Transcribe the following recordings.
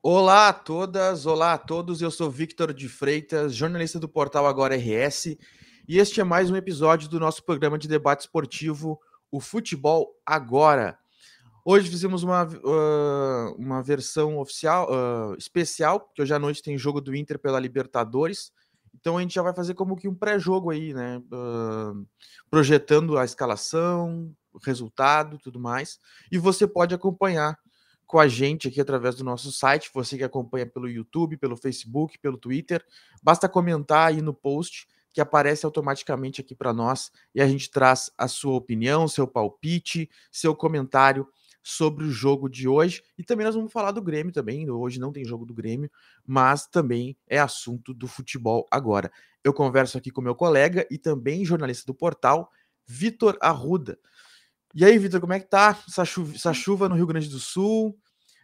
Olá a todas, olá a todos. Eu sou Victor de Freitas, jornalista do portal Agora RS, e este é mais um episódio do nosso programa de debate esportivo, o Futebol Agora. Hoje fizemos uma versão oficial, especial, porque hoje à noite tem jogo do Inter pela Libertadores. Então a gente já vai fazer como que um pré-jogo aí, né? Projetando a escalação, o resultado, tudo mais. E você pode acompanhar com a gente aqui através do nosso site. Você que acompanha pelo YouTube, pelo Facebook, pelo Twitter, basta comentar aí no post que aparece automaticamente aqui para nós e a gente traz a sua opinião, seu palpite, seu comentário sobre o jogo de hoje. E também nós vamos falar do Grêmio também. Hoje não tem jogo do Grêmio, mas também é assunto do futebol agora. Eu converso aqui com meu colega e também jornalista do portal, Vitor Arruda. E aí, Vitor, como é que tá essa chuva no Rio Grande do Sul?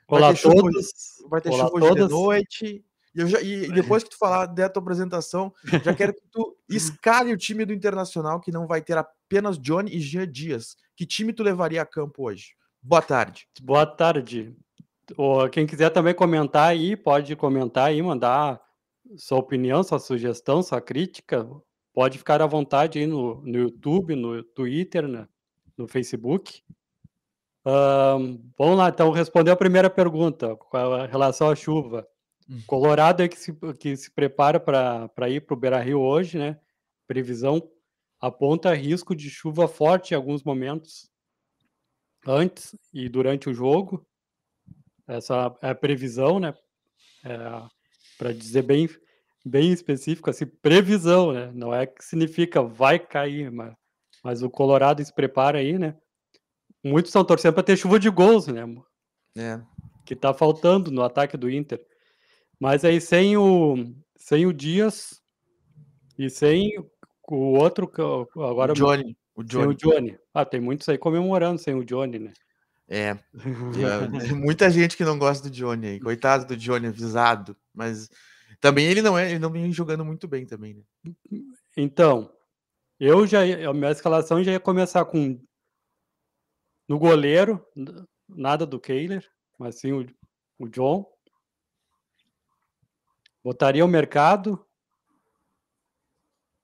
Vai Olá a ter chuva hoje, todos, vai ter olá a chuva hoje de todas. noite. E depois que tu falar da tua apresentação, já quero que tu escale o time do Internacional, que não vai ter apenas Johnny e Jean Dias. Que time tu levaria a campo hoje? Boa tarde. Boa tarde. Quem quiser também comentar aí, pode comentar aí, mandar sua opinião, sua sugestão, sua crítica. Pode ficar à vontade aí no YouTube, no Twitter, no Facebook. Vamos lá, então, responder a primeira pergunta, com relação à chuva. Colorado é que se prepara para ir para o Beira-Rio hoje, né? Previsão aponta risco de chuva forte em alguns momentos antes e durante o jogo. Essa é a previsão, né? Para dizer bem específico, assim, previsão, né? Não é que significa vai cair, mas o Colorado se prepara aí, né? Muitos estão torcendo para ter chuva de gols, né? É. Que tá faltando no ataque do Inter. Mas aí sem o Dias e sem o outro, O agora Johnny. O sem o Johnny. Johnny. Tem muitos aí comemorando sem o Johnny, né? É. Muita gente que não gosta do Johnny aí. Coitado do Johnny, avisado. Mas também ele não vem jogando muito bem também, né? Então, a minha escalação já ia começar com no goleiro, nada do Kehler, mas sim o John. Botaria o Mercado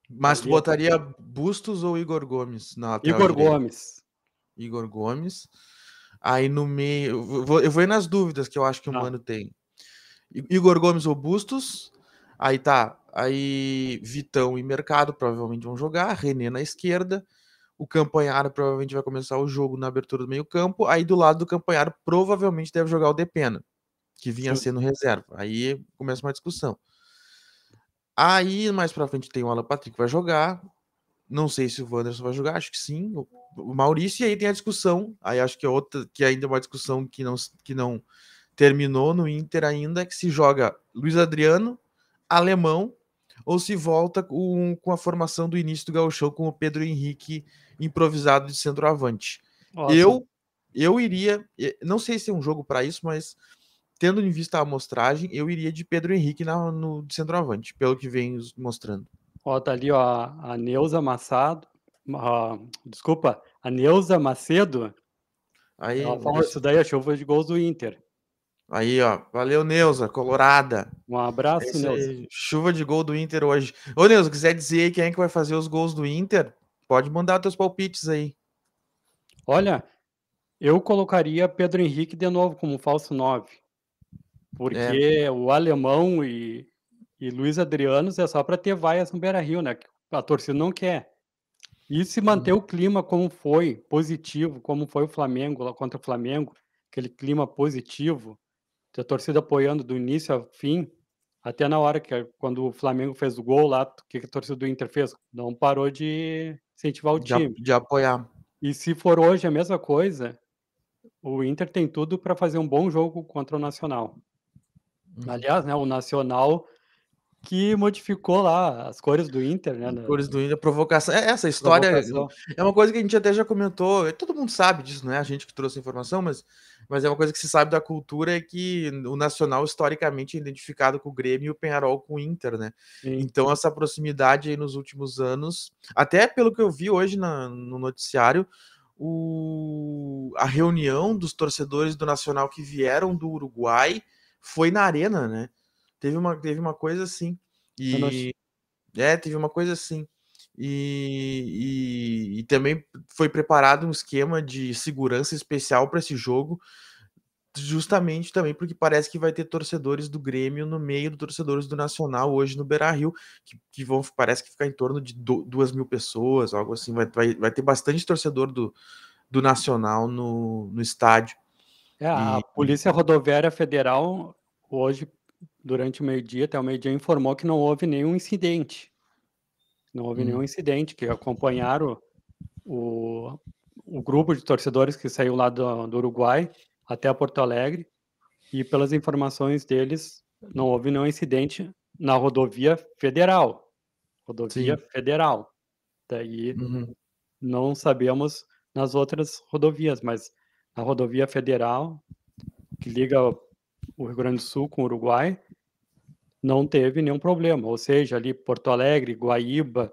Mas tu ali, botaria Bustos ou Igor Gomes na lateral Igor direita? Gomes. Igor Gomes. Aí no meio. Eu vou ir nas dúvidas que eu acho que o Ah, Mano tem. Igor Gomes ou Bustos. Aí tá. Aí Vitão e Mercado provavelmente vão jogar. René na esquerda. O Campanharo provavelmente vai começar o jogo na abertura do meio-campo. Aí do lado do Campanharo provavelmente deve jogar o Depena, que vinha sim. sendo reserva. Aí começa uma discussão. Aí mais pra frente tem o Alan Patrick que vai jogar. Não sei se o Wanderson vai jogar, acho que sim. O Maurício, e aí tem a discussão. Aí acho que é outra, que ainda é uma discussão que não terminou no Inter ainda, que se joga Luiz Adriano, Alemão, ou se volta com a formação do início do Gauchão com o Pedro Henrique improvisado de centroavante. Nossa, Eu iria, não sei se é um jogo para isso, mas tendo em vista a amostragem, eu iria de Pedro Henrique no de centroavante, pelo que vem mostrando. tá ali, ó, a Neuza Massado, desculpa, a Neuza Macedo, Aí, ela falou isso daí, a chuva de gols do Inter. aí, ó, valeu, Neuza, colorada. Um É abraço, isso Neuza. aí, chuva de gol do Inter hoje. Ô, Neuza, quiser dizer aí quem é que vai fazer os gols do Inter, pode mandar teus palpites aí. Olha, eu colocaria Pedro Henrique de novo como falso 9, É, porque o Alemão e Luiz Adriano é só para ter vaias no Beira-Rio, né, que a torcida não quer. E se manter o clima como foi, positivo, como foi o Flamengo lá contra o Flamengo, aquele clima positivo, a torcida apoiando do início ao fim, até na hora quando o Flamengo fez o gol lá, o que a torcida do Inter fez? Não parou de incentivar o time. de apoiar. E se for hoje a mesma coisa, o Inter tem tudo para fazer um bom jogo contra o Nacional. Aliás, né, o Nacional que modificou lá as cores do Inter, né, na Cores do Inter, provocação. Essa história provocação. é uma coisa que a gente até já comentou. Todo mundo sabe disso, não é a gente que trouxe a informação, mas é uma coisa que se sabe da cultura é que o Nacional historicamente é identificado com o Grêmio e o Penharol com o Inter, né? Sim. Então essa proximidade aí nos últimos anos, até pelo que eu vi hoje no noticiário, a reunião dos torcedores do Nacional que vieram do Uruguai foi na arena, né? Teve uma coisa assim. E teve uma coisa assim. E também foi preparado um esquema de segurança especial para esse jogo, justamente também porque parece que vai ter torcedores do Grêmio no meio dos torcedores do Nacional hoje no Beira-Rio, que vão, parece que ficar em torno de 2.000 pessoas, algo assim. Vai ter bastante torcedor do Nacional no estádio. A Polícia Rodoviária Federal, hoje, durante o meio-dia, até o meio-dia, informou que não houve nenhum incidente. Não houve nenhum incidente, que acompanharam o grupo de torcedores que saiu lá do Uruguai até Porto Alegre, e pelas informações deles, não houve nenhum incidente na rodovia federal. Rodovia federal. Daí não sabemos nas outras rodovias, mas a rodovia federal, que liga o Rio Grande do Sul com o Uruguai, não teve nenhum problema. Ou seja, ali Porto Alegre, Guaíba,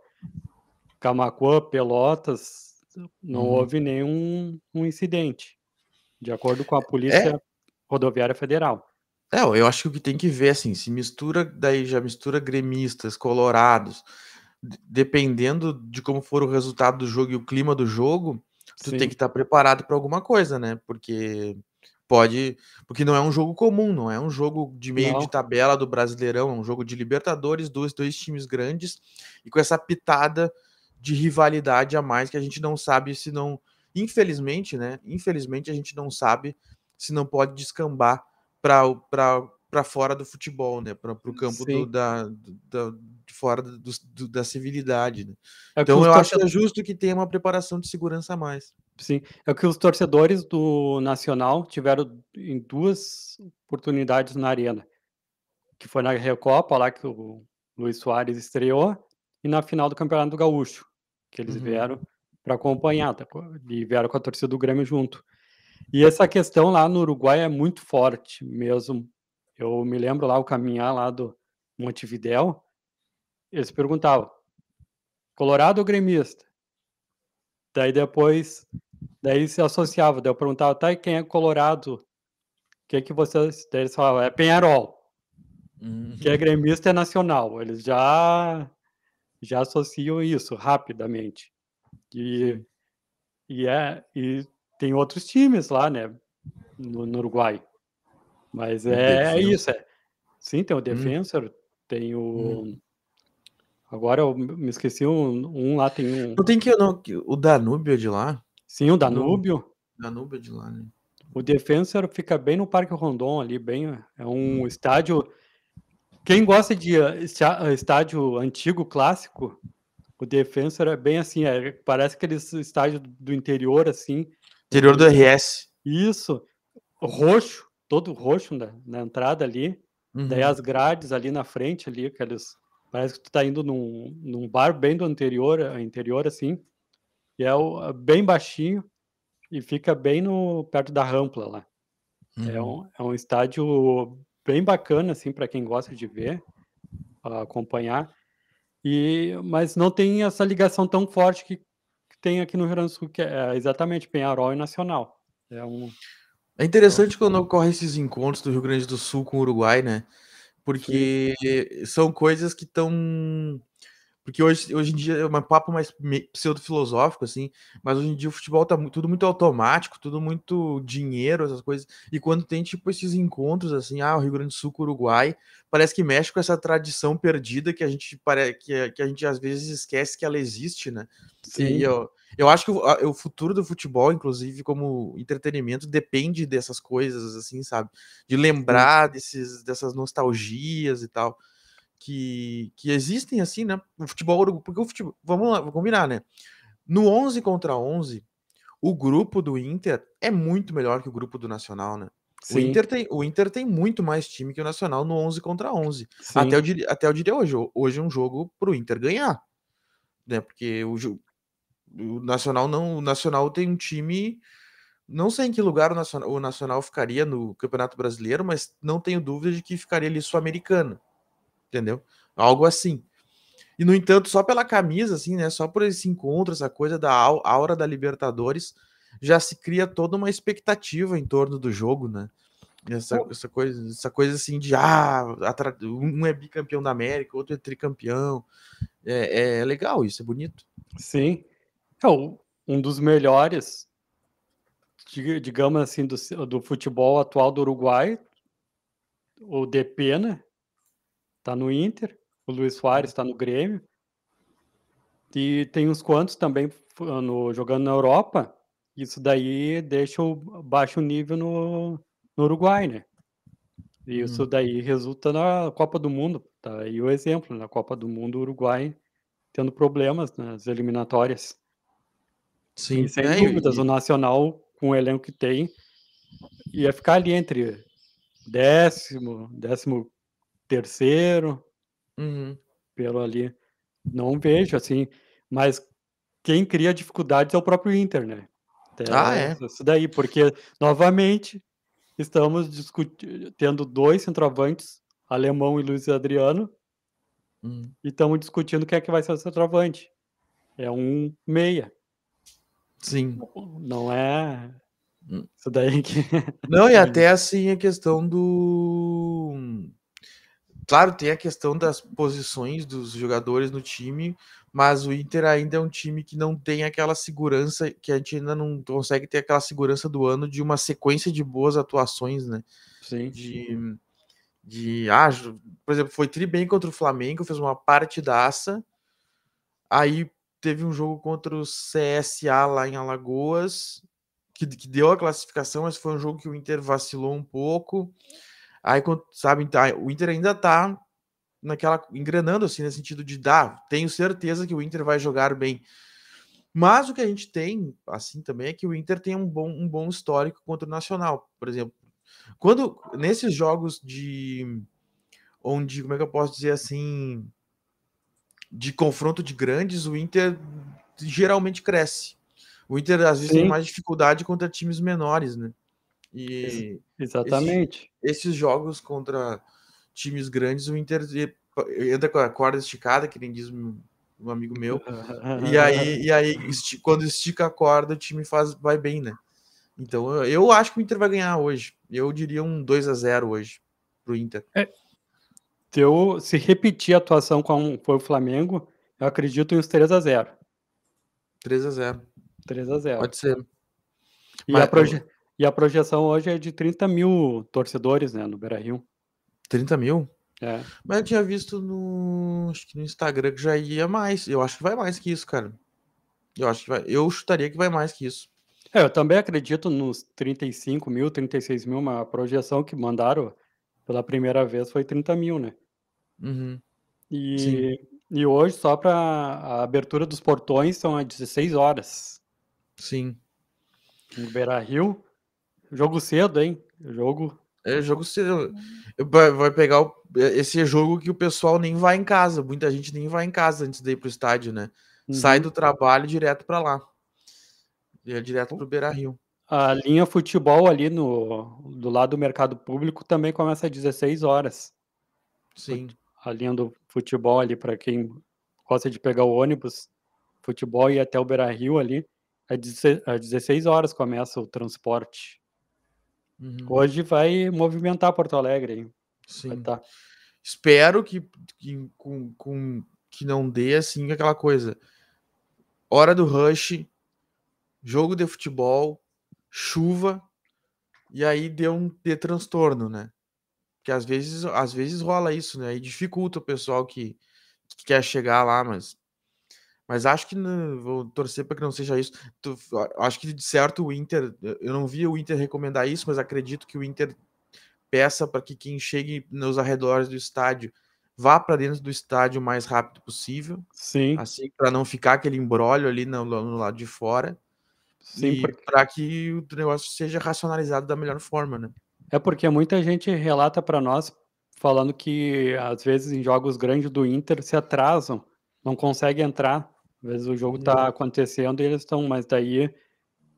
Camaquã, Pelotas, não houve nenhum incidente, de acordo com a Polícia Rodoviária Federal. Eu acho que o que tem que ver, assim, se mistura, daí já mistura gremistas, colorados, dependendo de como for o resultado do jogo e o clima do jogo, tu tem que estar preparado para alguma coisa, né? Porque não é um jogo comum, não é um jogo de meio de tabela do Brasileirão, é um jogo de Libertadores, dois times grandes e com essa pitada de rivalidade a mais que a gente não sabe se não, infelizmente, né? Infelizmente a gente não sabe se não pode descambar para fora do futebol, né? Para o campo de fora da civilidade. Né? Então eu acho que é justo que tenha uma preparação de segurança a mais. Sim, é que os torcedores do Nacional tiveram em 2 oportunidades na arena, que foi na Recopa, lá que o Luis Soares estreou, e na final do Campeonato do Gaúcho, que eles vieram para acompanhar, e vieram com a torcida do Grêmio junto. E essa questão lá no Uruguai é muito forte mesmo. Eu me lembro lá, o caminhar lá do Montevidéu, eles perguntavam, colorado ou gremista? Daí se associava, daí eu perguntava, tá, e quem é colorado? O que vocês... Daí eles falavam, é Penharol. Quem é gremista é Nacional. Eles já associam isso rapidamente. E tem outros times lá, né, no Uruguai. Mas é isso. Sim, tem o Defensor, tem o... Agora eu me esqueci, um lá tem um... Não tem o Danúbio é de lá? Sim, o Danúbio. Danúbio é de lá, né? O Defensor fica bem no Parque Rondon ali, é um estádio... Quem gosta de estádio antigo, clássico, o Defensor é bem assim, parece aqueles estádios do interior, assim. Interior do RS. Isso, roxo, todo roxo na entrada ali. Daí as grades ali na frente, ali, parece que tu tá indo num bar bem do interior assim. E é bem baixinho e fica bem perto da Rampla lá. É um estádio bem bacana, assim, para quem gosta de ver, acompanhar. Mas não tem essa ligação tão forte que tem aqui no Rio Grande do Sul, que é exatamente Penharol e Nacional. É interessante quando ocorrem esses encontros do Rio Grande do Sul com o Uruguai, né? Porque são coisas que estão... Porque hoje em dia é um papo mais pseudo-filosófico, assim, mas hoje em dia o futebol tá tudo muito automático, tudo muito dinheiro, essas coisas. E quando tem, tipo, esses encontros, assim, o Rio Grande do Sul com o Uruguai, parece que mexe com essa tradição perdida que a gente que a gente às vezes esquece que ela existe, né? E eu acho que o futuro do futebol, inclusive, como entretenimento, depende dessas coisas, assim, sabe? De lembrar dessas nostalgias e tal. Que existem assim, né? O futebol, porque o futebol, vamos lá, vamos combinar, né? No 11 contra 11, o grupo do Inter é muito melhor que o grupo do Nacional, né? O Inter tem muito mais time que o Nacional no 11 contra 11. Até eu diria hoje. Hoje é um jogo pro Inter ganhar, né? Porque o Nacional tem um time, não sei em que lugar o Nacional ficaria no Campeonato Brasileiro, mas não tenho dúvida de que ficaria ali sul-americano. Entendeu? Algo assim. E, no entanto, só pela camisa, assim, né? Só por esse encontro, essa coisa da aura da Libertadores, já se cria toda uma expectativa em torno do jogo, né? Essa coisa assim de um é bicampeão da América, outro é tricampeão. É legal isso, é bonito. Sim. Um dos melhores, digamos assim, do futebol atual do Uruguai, o DP, né? Tá no Inter, o Luis Suárez tá no Grêmio. E tem uns quantos também jogando na Europa. Isso daí deixa o baixo nível no Uruguai, né? E isso daí resulta na Copa do Mundo. Tá aí o exemplo, na Copa do Mundo, o Uruguai tendo problemas nas eliminatórias. E Sim. sem dúvidas, o Nacional, com o elenco que tem, ia ficar ali entre 13º, pelo ali. Não vejo, assim, mas quem cria dificuldades é o próprio Inter, né? É. Isso daí, porque, novamente, estamos tendo 2 centroavantes, Alemão e Luiz Adriano, e estamos discutindo quem é que vai ser o centroavante. É um meia. Sim. Não é isso daí que... Não, e até assim a questão do... Claro, tem a questão das posições dos jogadores no time, mas o Inter ainda é um time que não tem aquela segurança, que a gente ainda não consegue ter aquela segurança do ano de uma sequência de boas atuações, né? Sim. Por exemplo, foi tri bem contra o Flamengo, fez uma partidaça, aí teve um jogo contra o CSA lá em Alagoas, que deu a classificação, mas foi um jogo que o Inter vacilou um pouco. Aí, sabe, o Inter ainda tá engrenando, assim, no sentido de tenho certeza que o Inter vai jogar bem. Mas o que a gente tem, assim, também é que o Inter tem um bom histórico contra o Nacional, por exemplo. Nesses jogos onde, como é que eu posso dizer assim, de confronto de grandes, o Inter geralmente cresce. O Inter, às vezes, tem mais dificuldade contra times menores, né? E Exatamente. esses jogos contra times grandes, o Inter entra com a corda esticada, que nem diz um amigo meu. E aí quando estica a corda, o time vai bem, né? Então eu acho que o Inter vai ganhar hoje. Eu diria um 2-0 hoje pro Inter. Se repetir a atuação como foi o Flamengo, eu acredito em uns 3-0. 3-0. 3-0. Pode ser. E a projeção hoje é de 30 mil torcedores, né, no Beira-Rio. 30 mil? É. Mas eu tinha visto acho que no Instagram que já ia mais. Eu acho que vai mais que isso, cara. Eu chutaria que vai mais que isso. Eu também acredito nos 35 mil, 36 mil, uma projeção que mandaram pela primeira vez foi 30 mil, né? Sim. E hoje, só para a abertura dos portões, são às 16 horas. Sim. No Beira-Rio. Jogo cedo, hein? Jogo cedo. Vai pegar esse jogo que o pessoal nem vai em casa. Muita gente nem vai em casa antes de ir pro estádio, né? Sai do trabalho direto para lá. Direto pro Beira-Rio. A linha futebol ali do lado do mercado público também começa às 16 horas. Sim. A linha do futebol ali, para quem gosta de pegar o ônibus, futebol e ir até o Beira-Rio ali, às 16 horas começa o transporte. Hoje vai movimentar Porto Alegre, hein? Sim. Espero que não dê assim aquela coisa. Hora do rush, jogo de futebol, chuva, e aí dê transtorno, né? Porque às vezes rola isso, né? E dificulta o pessoal que quer chegar lá, mas acho que vou torcer para que não seja isso. Acho que de certo o Inter, eu não vi o Inter recomendar isso, mas acredito que o Inter peça para que quem chegue nos arredores do estádio vá para dentro do estádio o mais rápido possível. Sim. Assim, para não ficar aquele embrólio ali no lado de fora. Sim, e para que o negócio seja racionalizado da melhor forma, né? É porque muita gente relata para nós falando que às vezes em jogos grandes do Inter se atrasam, não consegue entrar. Às vezes o jogo está acontecendo e eles estão, mas daí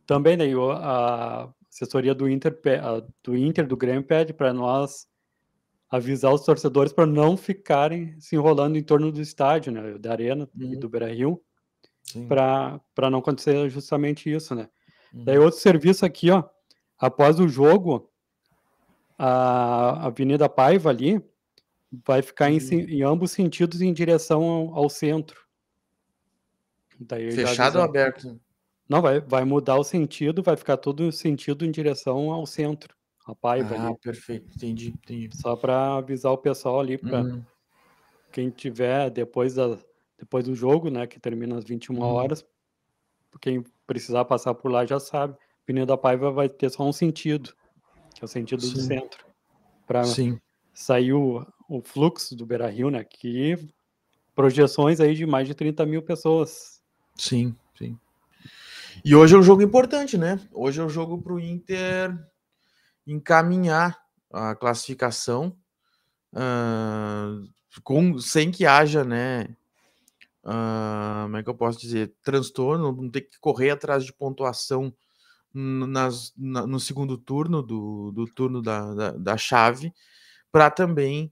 também daí a assessoria do Inter, do Grêmio pede para nós avisar os torcedores para não ficarem se enrolando em torno do estádio, né, da Arena e do Beira-Rio, para não acontecer justamente isso, né? Daí outro serviço aqui, ó, após o jogo, a Avenida Paiva ali vai ficar em ambos sentidos em direção ao centro. Daí já Fechado ou avisar. aberto? Não, vai mudar o sentido, vai ficar todo o sentido em direção ao centro, a Paiva Ah, ali. perfeito. Entendi. Só para avisar o pessoal ali, para quem tiver depois do jogo, né, que termina às 21h, quem precisar passar por lá já sabe. Avenida Paiva vai ter só um sentido, que é o sentido do Sim, centro, para sim, sair o fluxo do Beira-Rio, né, que projeções aí de mais de 30.000 pessoas. sim, sim. E hoje é um jogo importante, né? Hoje é um jogo para o Inter encaminhar a classificação sem que haja, né? Como é que eu posso dizer? Transtorno, não ter que correr atrás de pontuação no segundo turno do turno da chave, para também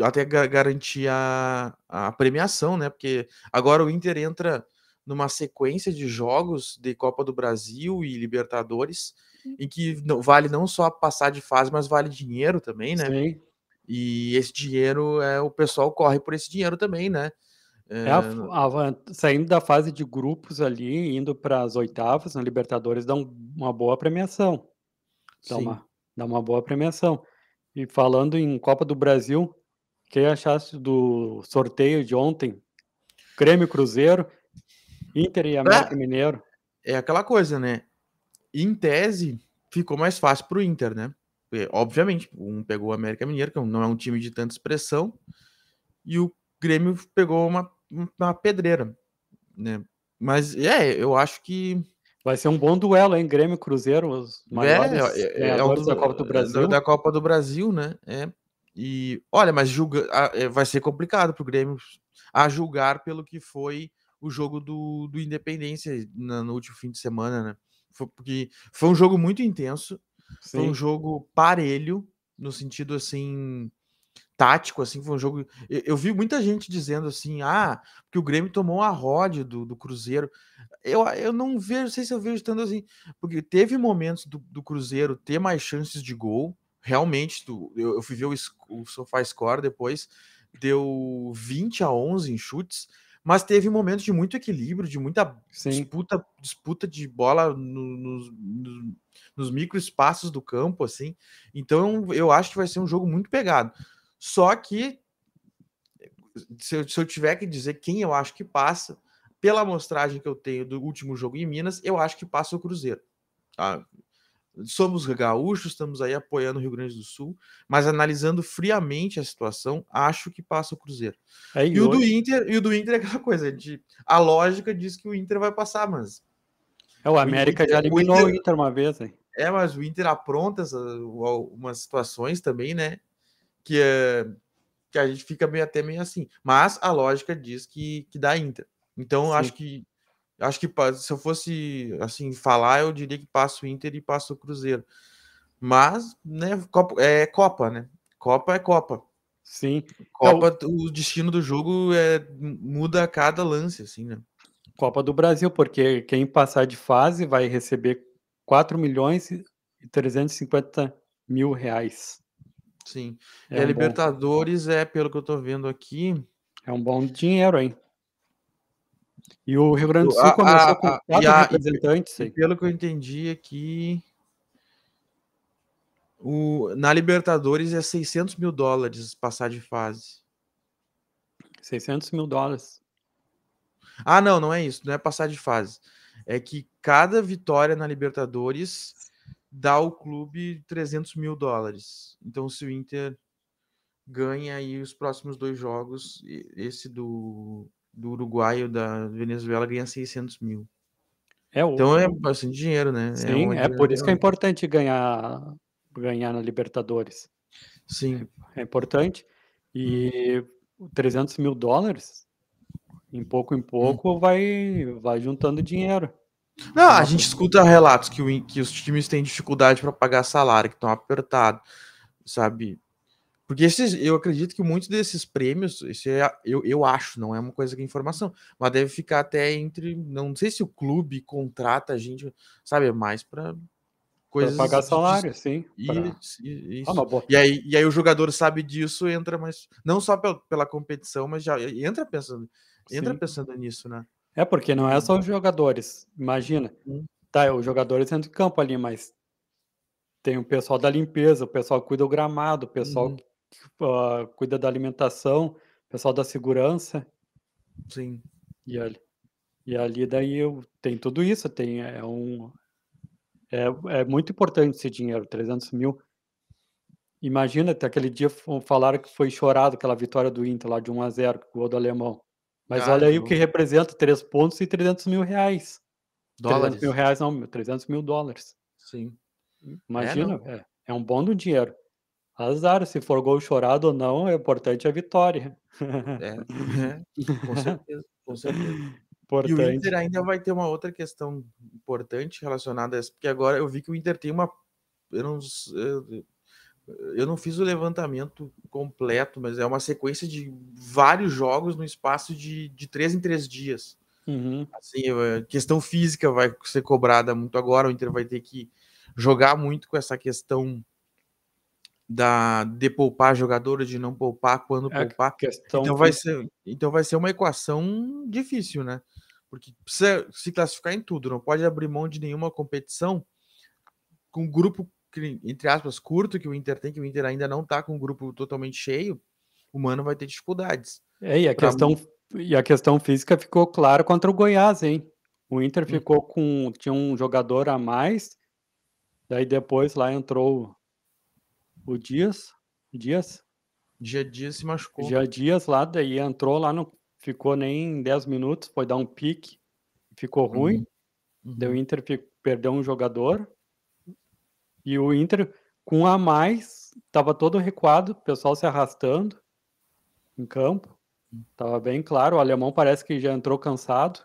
até garantir a premiação, né? Porque agora o Inter entra numa sequência de jogos de Copa do Brasil e Libertadores, em que vale não só passar de fase, mas vale dinheiro também, né? Sim. E esse dinheiro, o pessoal corre por esse dinheiro também, né? Saindo da fase de grupos ali, indo para as oitavas, na Libertadores, dá uma boa premiação. Sim. Dá uma boa premiação. E falando em Copa do Brasil, o que achaste do sorteio de ontem? Grêmio, Cruzeiro, Inter e América Mineiro. É aquela coisa, né? Em tese, ficou mais fácil para o Inter, né? Porque, obviamente, um pegou o América Mineiro, que não é um time de tanta expressão, e o Grêmio pegou uma pedreira, né? Mas eu acho que Vai ser um bom duelo, hein? Grêmio e Cruzeiro, os maiores ganhadores da Copa do Brasil. da Copa do Brasil, né? E olha, mas vai ser complicado para o Grêmio a julgar pelo que foi o jogo do Independência no último fim de semana, né? Porque foi um jogo muito intenso, foi um Sim, jogo parelho, no sentido assim, tático, assim, foi um jogo. Eu vi muita gente dizendo assim, que o Grêmio tomou a rode do Cruzeiro. Eu não vejo, não sei se eu vejo tanto assim, porque teve momentos do Cruzeiro ter mais chances de gol. Realmente, eu fui ver o SofaScore depois, deu 20-11 em chutes, mas teve momentos de muito equilíbrio, de muita sim. disputa de bola nos micro espaços do campo, assim. Então, eu acho que vai ser um jogo muito pegado. Só que, se eu tiver que dizer quem eu acho que passa, pela amostragem que eu tenho do último jogo em Minas, eu acho que passa o Cruzeiro. Tá? Somos gaúchos, estamos aí apoiando o Rio Grande do Sul, mas analisando friamente a situação, acho que passa o Cruzeiro. E o hoje, do Inter é aquela coisa, a lógica diz que o Inter vai passar, mas o América já eliminou o Inter uma vez, hein? mas o Inter apronta algumas situações também, né? Que a gente fica até meio assim. Mas a lógica diz que dá Inter. Então, Sim. acho que se eu fosse assim falar, eu diria que passa o Inter e passa o Cruzeiro. Mas, né, Copa, né? Copa é Copa. Sim. Copa, o destino do jogo muda a cada lance, assim, né? Copa do Brasil, porque quem passar de fase vai receber 4.350.000 reais. Sim. É E a um bom, Libertadores pelo que eu tô vendo aqui. é um bom dinheiro, hein? E o Rio Grande do Sul começou com 4 representantes E aí. pelo que eu entendi aqui, na Libertadores é $600.000 passar de fase. $600.000. Não, não é isso, não é passar de fase. É que cada vitória na Libertadores dá ao clube $300.000. Então, se o Inter ganha aí os próximos 2 jogos, esse do Uruguai e o da Venezuela ganha 600 mil. Então é bastante dinheiro, né? Sim, é por isso que é importante ganhar na Libertadores. Sim. É importante. E $300.000, em pouco, vai juntando dinheiro. Não, a gente escuta relatos que os times têm dificuldade para pagar salário, que estão apertados, sabe? Porque eu acredito que muitos desses prêmios, eu acho, não é uma coisa que é informação, mas deve ficar até entre. Não sei se o clube contrata a gente, sabe? É mais para Para pagar salário, sim. Isso. Uma boa. E aí o jogador sabe disso, entra, mas não só pela competição, mas já entra pensando nisso, né? É, porque não é só os jogadores. Imagina, Uhum. tá, os jogadores entram em campo ali, mas tem o pessoal da limpeza, o pessoal que cuida do gramado, o pessoal Uhum. que cuida da alimentação, o pessoal da segurança. Sim. E ali daí tem tudo isso, é muito importante esse dinheiro, 300.000. Imagina, até aquele dia falaram que foi chorado aquela vitória do Inter lá de 1-0, com o gol do alemão. Mas olha aí o que representa 3 pontos e R$300.000. Dólares. R$300.000 não, $300.000. Sim. Imagina, Não. é um bom do dinheiro. Azar, se for gol chorado ou não, é importante a vitória. É, com certeza, com certeza. E o Inter Importante. ainda vai ter uma outra questão importante relacionada a essa, porque agora eu vi que o Inter tem uma. Eu não, eu não fiz o levantamento completo, mas é uma sequência de vários jogos no espaço de 3 em 3 dias. Uhum. Assim, a questão física vai ser cobrada muito agora, o Inter vai ter que jogar muito com essa questão de poupar jogadores, de não poupar, quando É poupar. questão Então vai ser uma equação difícil, né? Porque precisa se classificar em tudo, não pode abrir mão de nenhuma competição com um grupo, entre aspas, curto que o Inter tem, que o Inter ainda não tá com um grupo totalmente cheio, o Mano vai ter dificuldades. e Pra... a questão física ficou clara contra o Goiás, hein. O Inter ficou tinha um jogador a mais, daí depois lá entrou o Dias Dia a dia se machucou. Dias lá, daí entrou lá, não ficou nem 10 minutos, foi dar um pique, ficou ruim, Uhum, daí o uhum. Inter perdeu um jogador, e o Inter com um a mais, estava todo recuado, o pessoal se arrastando em campo, estava bem claro, o alemão parece que já entrou cansado,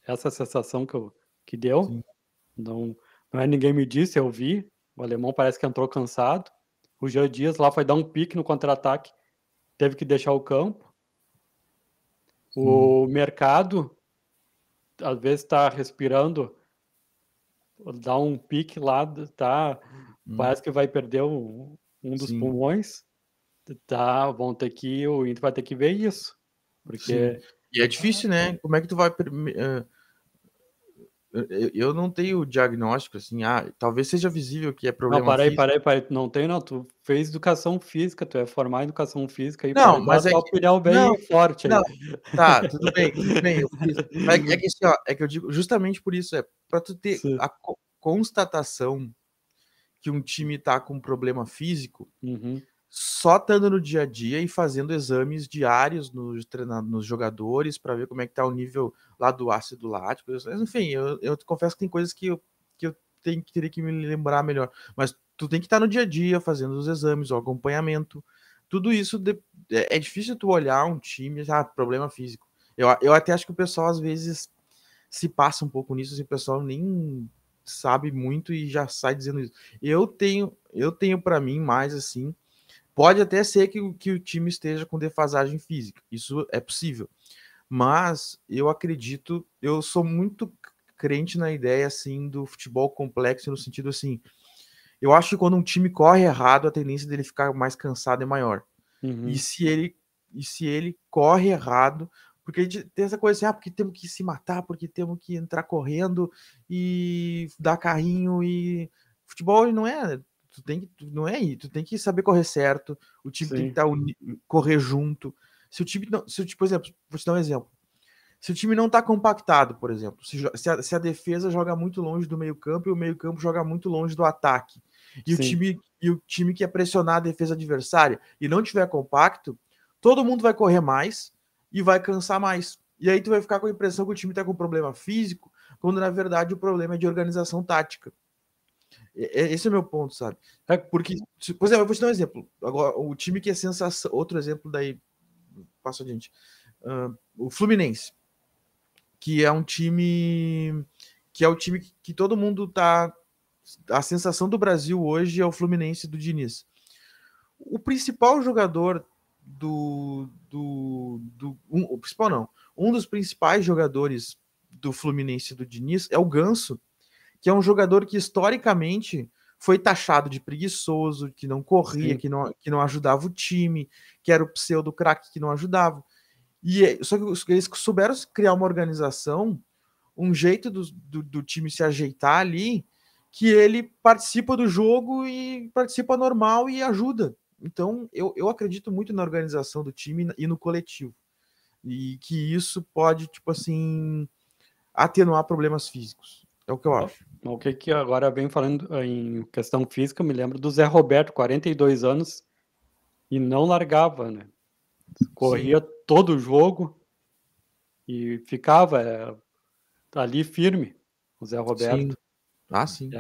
essa é a sensação que deu, Sim, não é ninguém me disse, eu vi, o alemão parece que entrou cansado, o Jean Dias lá foi dar um pique no contra-ataque, teve que deixar o campo, sim. o Mercado às vezes está respirando, dá um pique lá, tá, Hum, parece que vai perder um dos sim, pulmões, tá, o Inter vai ter que ver isso, sim. porque E é difícil, né? Como é que tu vai. Eu não tenho diagnóstico, assim, talvez seja visível que é não, problema para aí, físico. para aí, para aí, não tem não, tu fez educação física, tu é formado em educação física aí, Não, pode dar a mas é tua que. opinião Não, bem forte aí. não, tá, tudo bem, eu fiz. Mas é que assim, ó, é que eu digo justamente por isso, para tu ter Sim. a constatação que um time tá com problema físico, Uhum. só estando no dia a dia e fazendo exames diários nos jogadores para ver como é que tá o nível lá do ácido lático. Enfim, eu confesso que tem coisas que eu teria que me lembrar melhor. Mas tu tem que estar no dia a dia fazendo os exames, o acompanhamento. Tudo isso é difícil tu olhar um time, problema físico. Eu até acho que o pessoal às vezes se passa um pouco nisso, assim, o pessoal nem sabe muito e já sai dizendo isso. Eu tenho para mim mais assim. Pode até ser que o time esteja com defasagem física, isso é possível. Mas eu acredito, eu sou muito crente na ideia assim do futebol complexo, no sentido assim, eu acho que quando um time corre errado, a tendência dele ficar mais cansado é maior. E Uhum. se ele corre errado, porque a gente tem essa coisa assim, porque temos que se matar, porque temos que entrar correndo e dar carrinho e futebol não é, não é isso, tu tem que saber correr certo, o time tem que Sim, correr junto. Se o time não, por exemplo, vou te dar um exemplo. Se o time não está compactado, por exemplo, se a defesa joga muito longe do meio-campo e o meio-campo joga muito longe do ataque, e o sim, time quer pressionar a defesa adversária e não tiver compacto, todo mundo vai correr mais e vai cansar mais. E aí tu vai ficar com a impressão que o time está com problema físico, quando na verdade o problema é de organização tática. Esse é o meu ponto, sabe? é, Porque, por exemplo, eu vou te dar um exemplo. Agora, o time que é sensação. Outro exemplo daí, passo adiante. O Fluminense, que é um time que todo mundo tá. A sensação do Brasil hoje é o Fluminense do Diniz. O principal jogador o principal não. Um dos principais jogadores do Fluminense do Diniz é o Ganso, que é um jogador que historicamente foi taxado de preguiçoso, que não corria, que não ajudava o time, que era o pseudo craque que não ajudava. Só que eles souberam criar uma organização, um jeito do time se ajeitar ali, que ele participa do jogo e participa normal e ajuda. Então, eu acredito muito na organização do time e no coletivo. E que isso pode, tipo assim, atenuar problemas físicos. É o que eu acho. O que agora vem falando em questão física, eu me lembro do Zé Roberto, 42 anos, e não largava, né? Corria todo o jogo e ficava ali firme, o Zé Roberto. Sim. Ah, sim.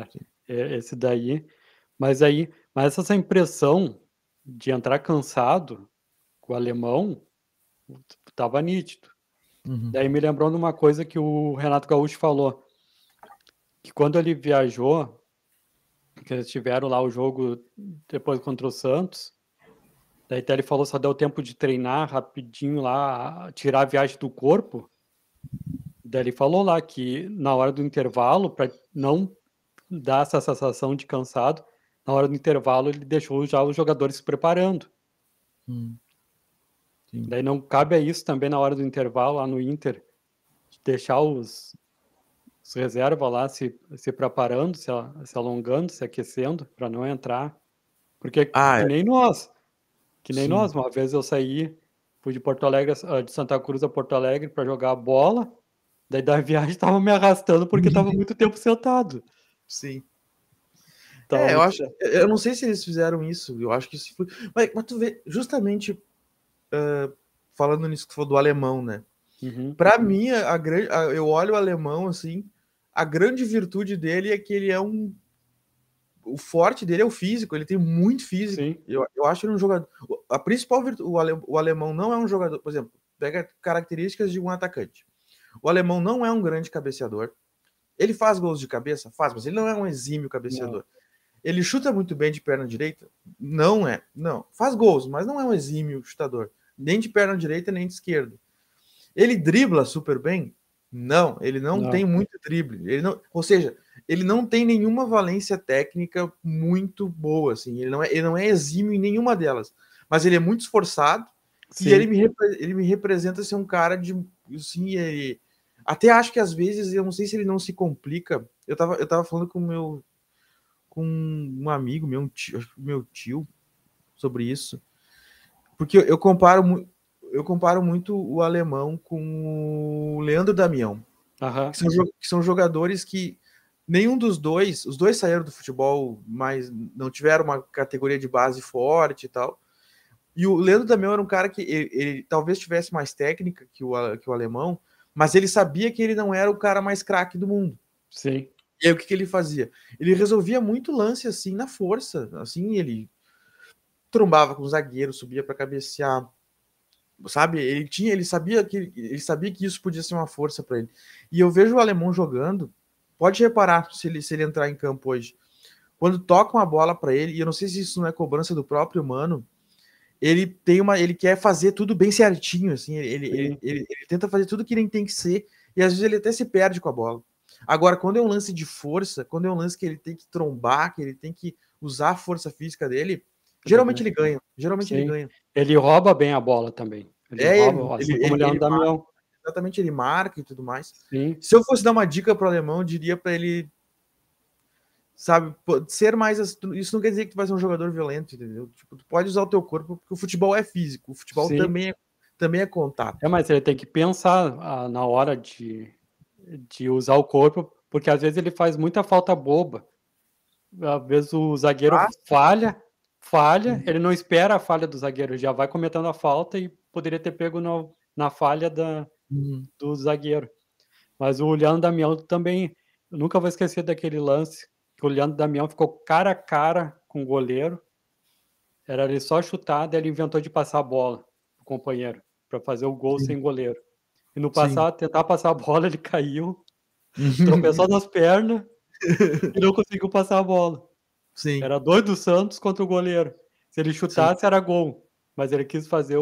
Esse daí. Mas essa impressão de entrar cansado com o alemão estava nítido. Daí me lembrou de uma coisa que o Renato Gaúcho falou, que quando ele viajou, que eles tiveram lá o jogo depois contra o Santos, daí até ele falou só deu tempo de treinar rapidinho lá, tirar a viagem do corpo. Daí ele falou lá que na hora do intervalo, para não dar essa sensação de cansado, na hora do intervalo ele deixou já os jogadores se preparando. Daí não cabe a isso também na hora do intervalo lá no Inter, deixar os reservas lá se preparando, se alongando, se aquecendo, para não entrar. Porque nem nós. Que nem nós. Uma vez eu fui de Porto Alegre, de Santa Cruz a Porto Alegre para jogar bola. Daí da viagem tava me arrastando porque tava muito tempo sentado. Sim. Então, eu não sei se eles fizeram isso. Eu acho que isso foi. Mas tu vê, justamente falando nisso que tu falou do alemão, né? Para mim, eu olho o alemão assim, a grande virtude dele é que ele é o forte dele é o físico, ele tem muito físico. Eu acho ele um jogador. A principal virtude, o alemão não é um jogador, por exemplo, pega características de um atacante. O alemão não é um grande cabeceador. Ele faz gols de cabeça? Faz, mas ele não é um exímio cabeceador. Não. Ele chuta muito bem de perna direita? Não é. Não. Faz gols, mas não é um exímio chutador. Nem de perna direita, nem de esquerda. Ele dribla super bem? Não. Ele não tem muito drible. Ou seja, ele não tem nenhuma valência técnica muito boa. Assim. Ele não é exímio em nenhuma delas. Mas ele é muito esforçado. Sim. E ele me representa ser um cara de... Assim, até acho que às vezes, eu não sei se ele não se complica. Eu tava falando com um amigo, meu tio, sobre isso. Porque eu comparo muito o alemão com o Leandro Damião. Que são jogadores que nenhum dos dois, os dois saíram do futebol, mas não tiveram uma categoria de base forte e tal. E o Leandro Damião era um cara que ele talvez tivesse mais técnica que o alemão, mas ele sabia que ele não era o cara mais craque do mundo. Sim. E aí o que ele fazia? Ele resolvia muito lance assim na força, assim, ele trombava com o zagueiro, subia para cabecear, sabe? Ele sabia que isso podia ser uma força para ele. E eu vejo o alemão jogando, pode reparar se ele entrar em campo hoje. Quando tocam a bola para ele, e eu não sei se isso não é cobrança do próprio Mano, ele quer fazer tudo bem certinho, assim, ele tenta fazer tudo que ele tem que ser, e às vezes ele até se perde com a bola. Agora, quando é um lance de força, quando é um lance que ele tem que trombar, que ele tem que usar a força física dele, geralmente ele ganha. Ele ganha. Ele rouba bem a bola também. Rouba, assim como ele Damião. Exatamente, ele marca e tudo mais. Sim. Se eu fosse dar uma dica para o alemão, eu diria para ele, sabe, ser mais... Isso não quer dizer que tu vai ser um jogador violento, entendeu? Tipo, tu pode usar o teu corpo, porque o futebol é físico, o futebol também é contato. Mas ele tem que pensar na hora de usar o corpo, porque às vezes ele faz muita falta boba. Às vezes o zagueiro falha, ele não espera a falha do zagueiro, já vai cometendo a falta e poderia ter pego na falha do zagueiro. Mas o Leandro Damião também, eu nunca vou esquecer daquele lance que o Leandro Damião ficou cara a cara com o goleiro, era ele só chutar, daí ele inventou de passar a bola pro companheiro, para fazer o gol sem goleiro. E no tentar passar a bola, ele caiu, tropeçou nas pernas e não conseguiu passar a bola. Sim. Era 2 do Santos contra o goleiro. Se ele chutasse, era gol. Mas ele quis fazer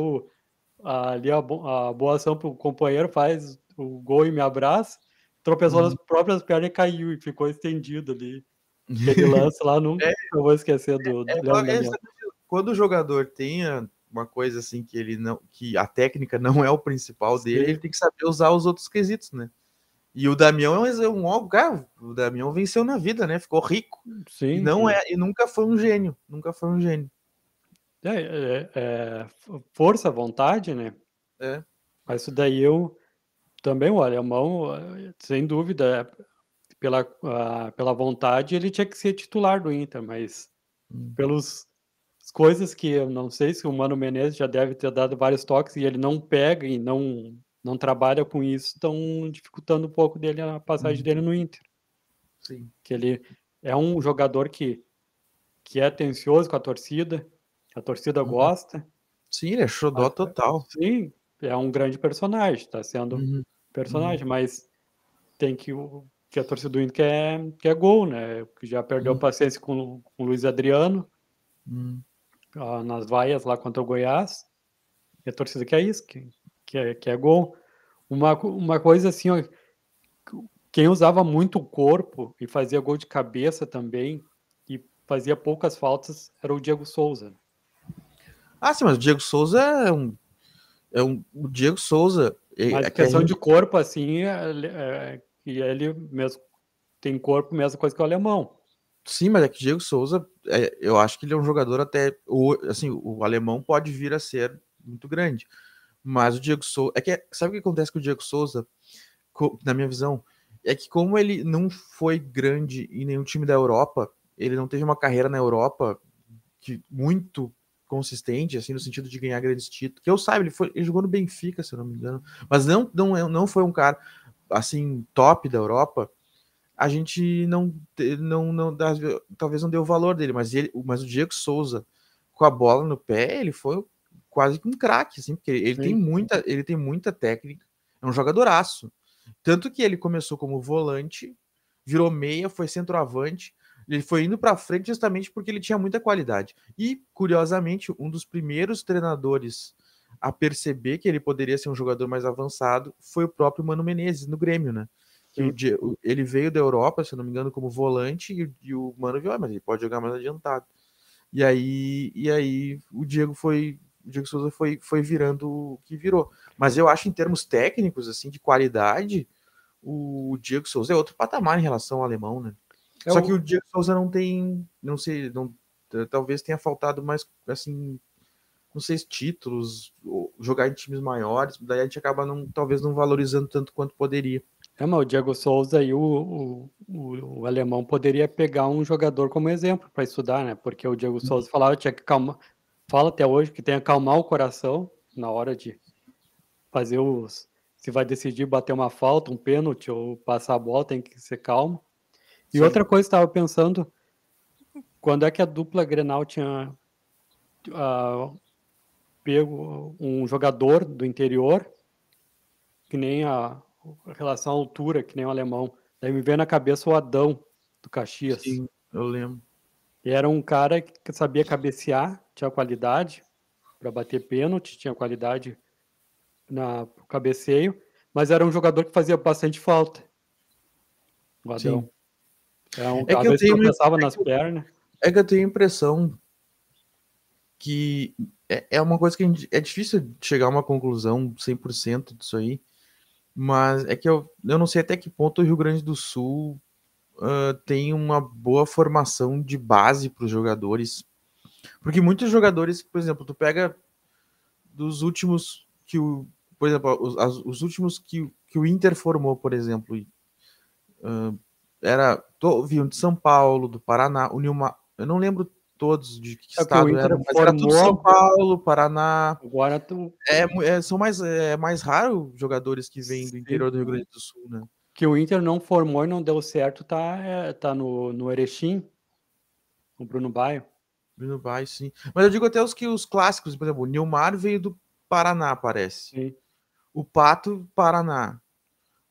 ali a boa ação pro companheiro, faz o gol e me abraça. tropeçou nas próprias pernas e caiu e ficou estendido ali. Aquele lance lá, nunca vou esquecer do Leandro Damião. Quando o jogador tenha uma coisa assim que a técnica não é o principal dele, ele tem que saber usar os outros quesitos, né? E o Damião é cara, o Damião venceu na vida, né? Ficou rico. Sim, e nunca foi um gênio. Nunca foi um gênio. Força, vontade, né? Mas isso daí também, o alemão, sem dúvida, pela vontade, ele tinha que ser titular do Inter, mas pelas coisas que eu não sei se o Mano Menezes já deve ter dado vários toques e ele não pega e não trabalha com isso, estão dificultando um pouco dele a passagem dele no Inter. Sim. Que ele é um jogador que é atencioso com a torcida gosta. Sim, ele é xodó total. Sim, é um grande personagem, está sendo personagem, mas tem que a torcida do Inter quer gol, né? Que já perdeu paciência com o Luiz Adriano nas vaias lá contra o Goiás. E a torcida quer isso, que é gol. Uma coisa assim, ó, quem usava muito o corpo e fazia gol de cabeça também e fazia poucas faltas era o Diego Souza. Sim, mas o Diego Souza o Diego Souza. Mas questão de corpo, assim, e ele mesmo tem corpo, mesma coisa que o alemão. Sim, mas é que o Diego Souza, eu acho que ele é um jogador até. Assim, o alemão pode vir a ser muito grande. Mas o Diego Souza. Sabe o que acontece com o Diego Souza, na minha visão? É que, como ele não foi grande em nenhum time da Europa, ele não teve uma carreira na Europa muito consistente, assim, no sentido de ganhar grandes títulos. Que eu saiba, ele jogou no Benfica, se eu não me engano. Mas não foi um cara, assim, top da Europa. A gente talvez não deu o valor dele, mas o Diego Souza, com a bola no pé, ele foi quase um craque, assim, porque ele tem muita técnica, é um jogadoraço. Tanto que ele começou como volante, virou meia, foi centroavante, ele foi indo para frente justamente porque ele tinha muita qualidade. E, curiosamente, um dos primeiros treinadores a perceber que ele poderia ser um jogador mais avançado foi o próprio Mano Menezes, no Grêmio, né? Ele veio da Europa, se não me engano, como volante, e o Mano viu, mas ele pode jogar mais adiantado. E aí o Diego Souza foi virando o que virou. Mas eu acho, em termos técnicos, assim, de qualidade, o Diego Souza é outro patamar em relação ao alemão, né? Só que o Diego Souza não tem, não sei, talvez tenha faltado mais, assim, não sei, títulos, jogar em times maiores, daí a gente acaba talvez não valorizando tanto quanto poderia. Mas o Diego Souza e o alemão poderia pegar um jogador como exemplo para estudar, né? Porque o Diego Souza falava que tinha que fala até hoje que tem que acalmar o coração na hora de fazer se vai decidir bater uma falta, um pênalti ou passar a bola, tem que ser calmo. E outra coisa, estava pensando, quando é que a dupla Grenal tinha pego um jogador do interior, que nem a relação à altura, que nem o alemão. Daí me veio na cabeça o Adão, do Caxias. Sim, eu lembro. E era um cara que sabia cabecear, tinha qualidade para bater pênalti, tinha qualidade no cabeceio, mas era um jogador que fazia bastante falta. O Adão. Sim. Às vezes tropeçava nas pernas. É que eu tenho a impressão que é uma coisa que é difícil chegar a uma conclusão 100% disso aí, mas é que eu não sei até que ponto o Rio Grande do Sul tem uma boa formação de base para os jogadores, porque muitos jogadores, por exemplo, tu pega dos últimos por exemplo, os últimos que o Inter formou, por exemplo, vinham de São Paulo, do Paraná, o Nilmar, eu não lembro todos de que estado era, mas era tudo São Paulo, Paraná. Agora são mais raros jogadores que vêm do interior do Rio Grande do Sul, né? Que o Inter não formou e não deu certo, tá no Erechim, o Bruno Baio. Bruno Baio, sim. Mas eu digo até os clássicos, por exemplo, o Nilmar veio do Paraná, parece. Sim. O Pato, Paraná.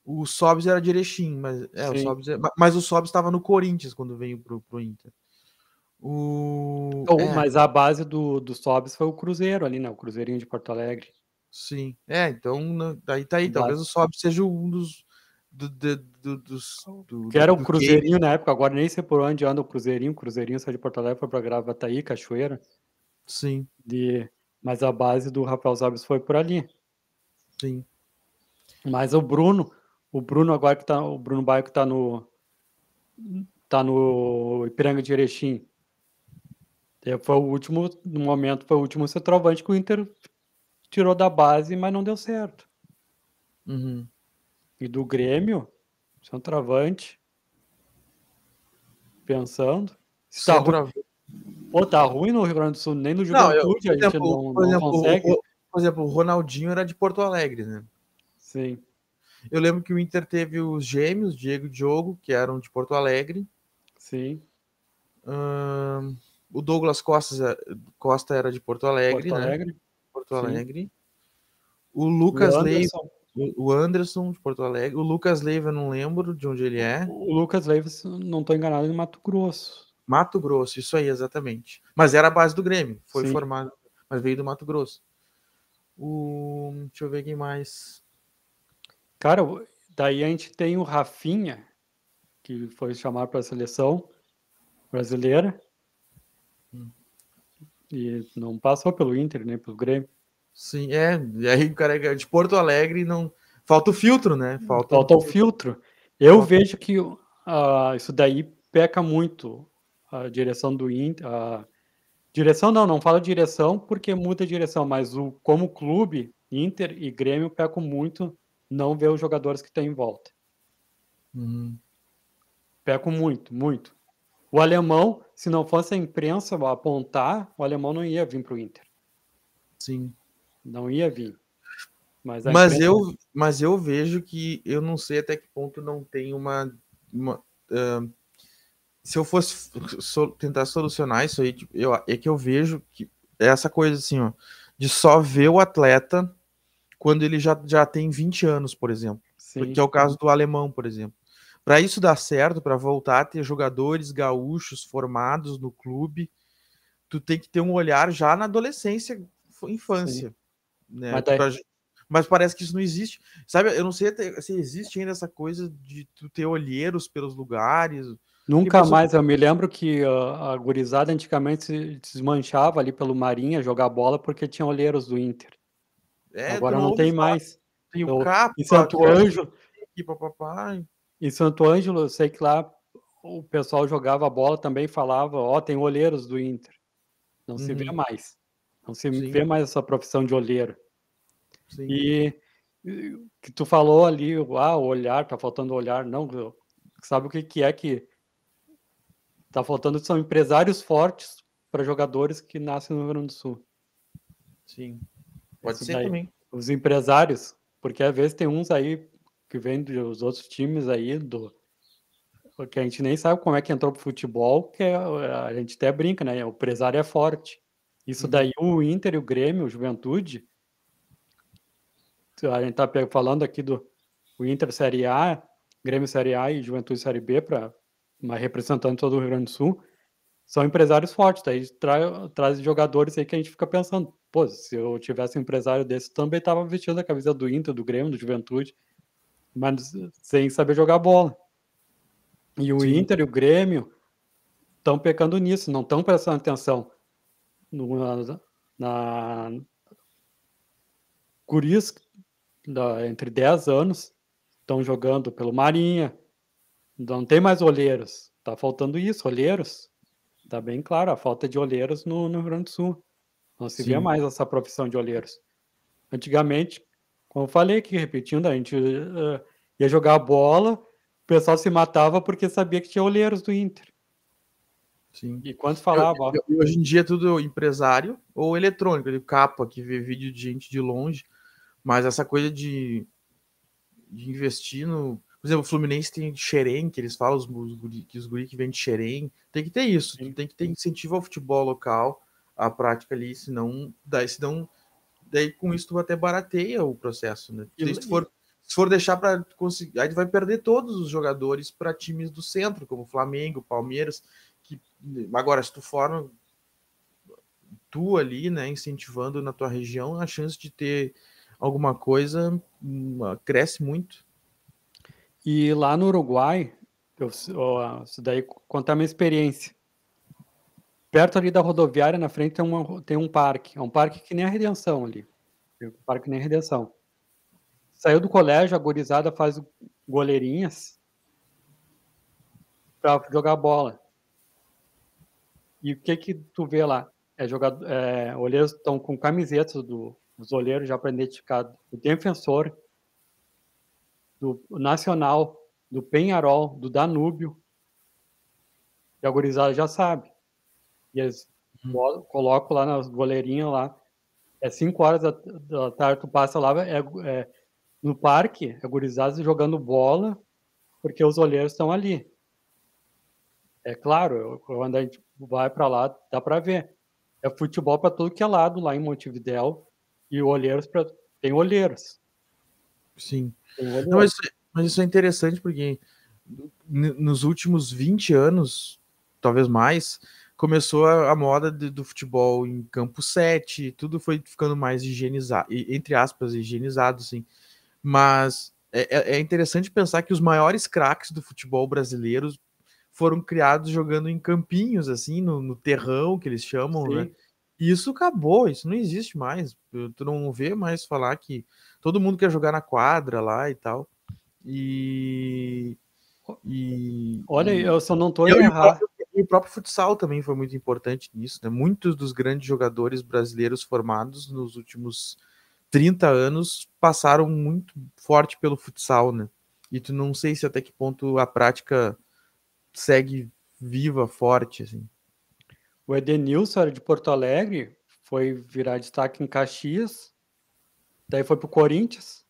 O Sobs era de Erechim, mas o Sobs estava no Corinthians quando veio pro Inter. Mas a base do Sobs foi o Cruzeiro ali, né? O Cruzeirinho de Porto Alegre. Sim. Então daí tá aí. Talvez o Sobs seja um dos Que era o do Cruzeirinho na época, agora nem sei por onde anda o Cruzeirinho saiu de Porto Alegre, foi para Gravataí, Cachoeira, Sim, mas a base do Rafael Sobis foi por ali. sim. Mas o Bruno agora o Bruno Baio que tá no Ipiranga de Erechim, foi o último, no momento, foi o último centroavante que o Inter tirou da base, mas não deu certo. Uhum. E do Grêmio, centroavante, pensando, se tá ruim. Pô, tá ruim no Rio Grande do Sul, nem no Juventude a gente não consegue. Por exemplo, o Ronaldinho era de Porto Alegre, né? Sim. Eu lembro que o Inter teve os gêmeos, Diego e Diogo, que eram de Porto Alegre. Sim. O Douglas Costa era de Porto Alegre, Porto né? Alegre. Porto Sim. Alegre. O Lucas O Leiva, Anderson. o Anderson de Porto Alegre. O Lucas Leiva, eu não lembro de onde ele é. O Lucas Leiva, se não estou enganado, em Mato Grosso. Mato Grosso, isso aí, exatamente. Mas era a base do Grêmio, foi Sim. formado, mas veio do Mato Grosso. Deixa eu ver quem mais. Cara, daí a gente tem o Rafinha, que foi chamado para a seleção brasileira e não passou pelo Inter, nem pelo Grêmio. Sim, e aí o cara é de Porto Alegre, não falta o filtro, né? Falta o filtro. Eu vejo que isso daí peca muito a direção do Inter. Direção não fala direção porque muda a direção, mas como clube, Inter e Grêmio pecam muito não ver os jogadores que tem em volta. Uhum. Pecam muito, muito. O alemão, se não fosse a imprensa apontar, o alemão não ia vir para o Inter. Sim. Não ia vir. Mas eu vejo que eu não sei até que ponto não tem se eu fosse tentar solucionar isso aí, tipo, é que eu vejo que é essa coisa assim, ó, de só ver o atleta quando ele já tem 20 anos, por exemplo. Sim. Que é o caso do alemão, por exemplo. Para isso dar certo, para voltar a ter jogadores gaúchos formados no clube, tu tem que ter um olhar já na adolescência, infância. Né? Mas parece que isso não existe. Sabe, eu não sei se existe ainda essa coisa de tu ter olheiros pelos lugares. Nunca mais. Eu me lembro que a gurizada antigamente se desmanchava ali pelo Marinha jogar bola porque tinha olheiros do Inter. Agora não tem mais. Tem o Capa, em Santo Ângelo. Em Santo Ângelo, eu sei que lá o pessoal jogava bola também, falava, tem olheiros do Inter. Não se vê mais. Não se vê mais essa profissão de olheiro. Sim. E que tu falou ali, o olhar, tá faltando olhar. Não, sabe o que é que tá faltando? São empresários fortes para jogadores que nascem no Rio Grande do Sul. Sim, pode ser daí. Também. Os empresários, porque às vezes tem uns aí que vêm dos outros times aí, que a gente nem sabe como é que entrou pro futebol, que a gente até brinca, né? O empresário é forte. Isso daí, o Inter e o Grêmio, o Juventude, a gente tá falando aqui do Inter Série A, Grêmio Série A e Juventude Série B, mas representando todo o Rio Grande do Sul, são empresários fortes, daí traz jogadores aí que a gente fica pensando, pô, se eu tivesse um empresário desse, também tava vestindo a camisa do Inter, do Grêmio, do Juventude, mas sem saber jogar bola. E o Inter e o Grêmio estão pecando nisso, não estão prestando atenção na guris entre 10 anos, estão jogando pelo Marinha, não tem mais olheiros, tá faltando isso, olheiros, tá bem claro, a falta de olheiros no Rio Grande do Sul, não se vê mais essa profissão de olheiros. Antigamente, como eu falei aqui, repetindo, a gente ia jogar bola, o pessoal se matava porque sabia que tinha olheiros do Inter. Sim. E quando falava... Hoje em dia é tudo empresário ou eletrônico, ele capa que vê vídeo de gente de longe, mas essa coisa de investir no... Por exemplo, o Fluminense tem Xerém, que eles falam, os guri que vêm de Xerém, tem que ter isso, tem que ter incentivo ao futebol local, a prática ali, senão daí com isso tu até barateia o processo, né? Se for deixar para conseguir, aí tu vai perder todos os jogadores para times do centro, como Flamengo, Palmeiras, que agora se tu forma tu ali, né, incentivando na tua região, a chance de ter alguma coisa cresce muito. E lá no Uruguai, isso daí contar a minha experiência. Perto ali da rodoviária, na frente, tem um parque. É um parque que nem a Redenção ali. É um parque que nem a Redenção. Saiu do colégio, a gurizada faz goleirinhas para jogar bola. E o que tu vê lá? Olheiros estão com camisetas dos olheiros já para identificar o Defensor, do Nacional, do Penharol, do Danúbio. E a gurizada já sabe. E eles colocam lá nas goleirinhas lá. É 5 horas da tarde, tu passa lá, no parque, a gurizada jogando bola, porque os olheiros estão ali. É claro, quando a gente vai para lá, dá para ver. É futebol para todo que é lado lá em Montevidéu, e olheiros tem olheiros. Sim. Tem Não, olheiros. mas isso é interessante porque nos últimos 20 anos, talvez mais, começou a moda do futebol em campo 7, tudo foi ficando mais higienizado, entre aspas, higienizado, assim. Mas é interessante pensar que os maiores craques do futebol brasileiro foram criados jogando em campinhos, assim, no terrão, que eles chamam, né? Sim. E isso acabou, isso não existe mais. Tu não vê mais falar que todo mundo quer jogar na quadra lá e tal. E, e, Olha, e, eu só não estou e errado. o próprio futsal também foi muito importante nisso, né? Muitos dos grandes jogadores brasileiros formados nos últimos 30 anos passaram muito forte pelo futsal, né? E tu não sei se até que ponto a prática segue viva, forte, assim. O Edenilson era de Porto Alegre, foi virar destaque em Caxias, daí foi pro Corinthians,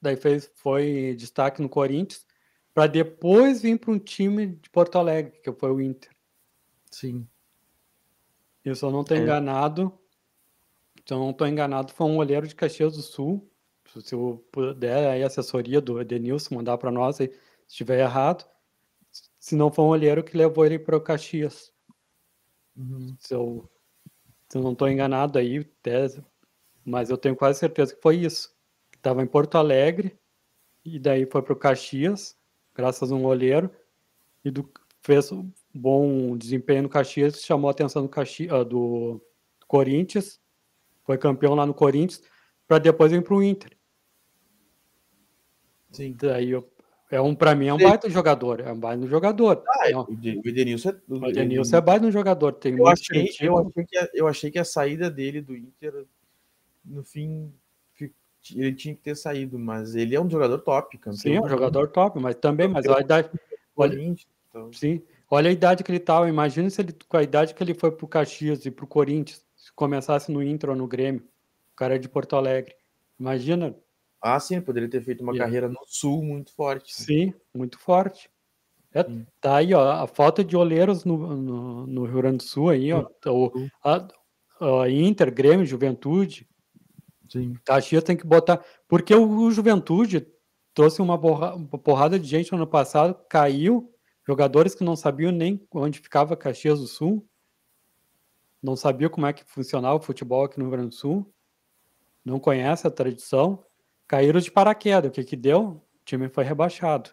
daí foi destaque no Corinthians, para depois vir para um time de Porto Alegre, que foi o Inter. Sim. Eu só não estou enganado. Se eu não estou enganado, foi um olheiro de Caxias do Sul. Se eu puder, aí a assessoria do Edenilson mandar para nós, aí, se estiver errado. Se não foi um olheiro que levou ele para o Caxias. Uhum. Se eu não estou enganado aí, tese, mas eu tenho quase certeza que foi isso. Estava em Porto Alegre, e daí foi para o Caxias, graças a um olheiro, e fez um bom desempenho no Caxias, chamou a atenção do Corinthians, foi campeão lá no Corinthians, para depois ir para o Inter. Sim. Daí para mim é um baita jogador, é um baita jogador. Não, O Edenilson o Edenilson é baita um jogador, tem eu muito achei, eu incentivo. achei que eu achei que a saída dele do Inter, no fim, ele tinha que ter saído, mas ele é um jogador top, Sim, campeão é um do mundo, jogador top, mas também, mas campeão a idade, do olha, Corinthians. Então, sim, olha a idade que ele estava. Imagina se ele, com a idade que ele foi pro Caxias e pro Corinthians, se começasse no Inter ou no Grêmio, o cara é de Porto Alegre. Imagina, sim, poderia ter feito uma yeah. carreira no Sul muito forte. Sim, muito forte. Sim. Tá aí, ó, a falta de olheiros no Rio Grande do Sul aí, ó, a Inter, Grêmio, Juventude, Sim. Caxias tem que botar, porque o Juventude trouxe uma porrada de gente no ano passado, caiu, jogadores que não sabiam nem onde ficava Caxias do Sul, não sabia como é que funcionava o futebol aqui no Rio Grande do Sul, não conhece a tradição, caíram de paraquedas. O que deu? O time foi rebaixado.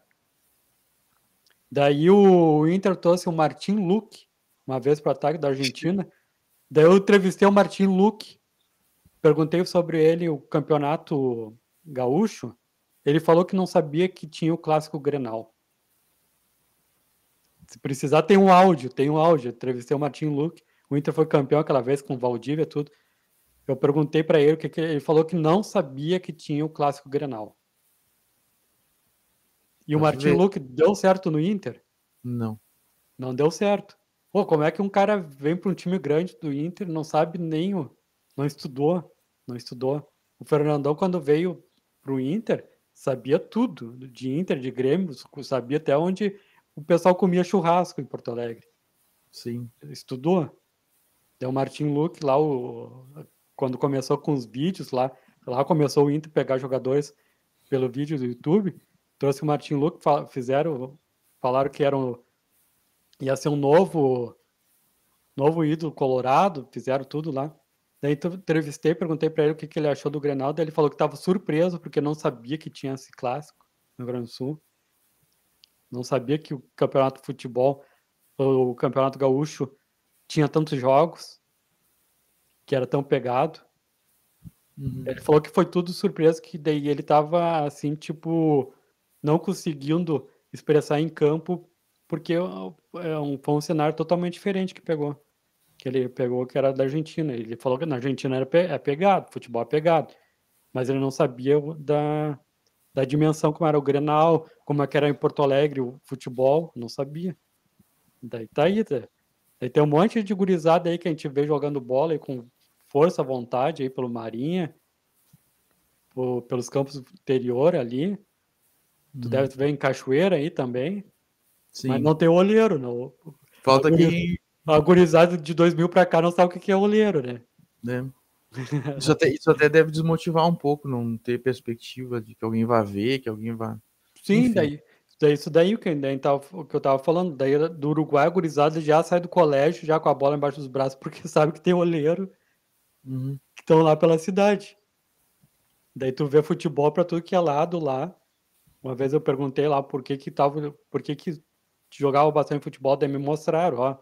Daí o Inter trouxe o Martin Luque, uma vez para o ataque da Argentina. Daí eu entrevistei o Martin Luque, perguntei sobre ele, o campeonato gaúcho. Ele falou que não sabia que tinha o clássico Grenal. Se precisar, tem um áudio. Entrevistei o Martin Luque. O Inter foi campeão aquela vez com o Valdívia e tudo. Eu perguntei para ele ele falou que não sabia que tinha o clássico Grenal. E o Martin Luque deu certo no Inter? Não. Não deu certo. Pô, como é que um cara vem para um time grande do Inter, não sabe nem não estudou, não estudou. O Fernandão, quando veio pro Inter, sabia tudo de Inter, de Grêmio, sabia até onde o pessoal comia churrasco em Porto Alegre. Sim. Estudou. Deu o Martin Luque lá, quando começou com os vídeos lá começou o Inter pegar jogadores pelo vídeo do YouTube, trouxe o Martin Luque, falaram que ia ser um novo ídolo colorado, fizeram tudo lá. Daí entrevistei, perguntei para ele o que ele achou do Grenal, daí ele falou que estava surpreso, porque não sabia que tinha esse clássico no Rio Grande do Sul. Não sabia que o campeonato de futebol, o campeonato gaúcho, tinha tantos jogos, que era tão pegado. Ele falou que foi tudo surpresa, que daí ele estava assim, tipo, não conseguindo expressar em campo, porque foi um cenário totalmente diferente que pegou. Que ele pegou, que era da Argentina. Ele falou que na Argentina é pegado, futebol é pegado, mas ele não sabia da dimensão como era o Grenal, como é que era em Porto Alegre o futebol, não sabia. Daí tá aí, daí tem um monte de gurizada aí que a gente vê jogando bola aí com força, vontade aí pelo Marinha, pelos campos interior ali. Tu deve ver em Cachoeira aí também, mas Sim. não tem olheiro, não. Falta quem... A gurizada de 2000 para cá não sabe o que é olheiro, né? Isso até deve desmotivar um pouco, não ter perspectiva de que alguém vai ver, que alguém vai... Sim, Enfim. isso daí o que eu tava falando, daí do Uruguai, a gurizada já sai do colégio, já com a bola embaixo dos braços, porque sabe que tem olheiro que estão lá pela cidade. Daí tu vê futebol para tudo que é lado lá. Uma vez eu perguntei lá por que jogava bastante futebol, daí me mostraram, ó,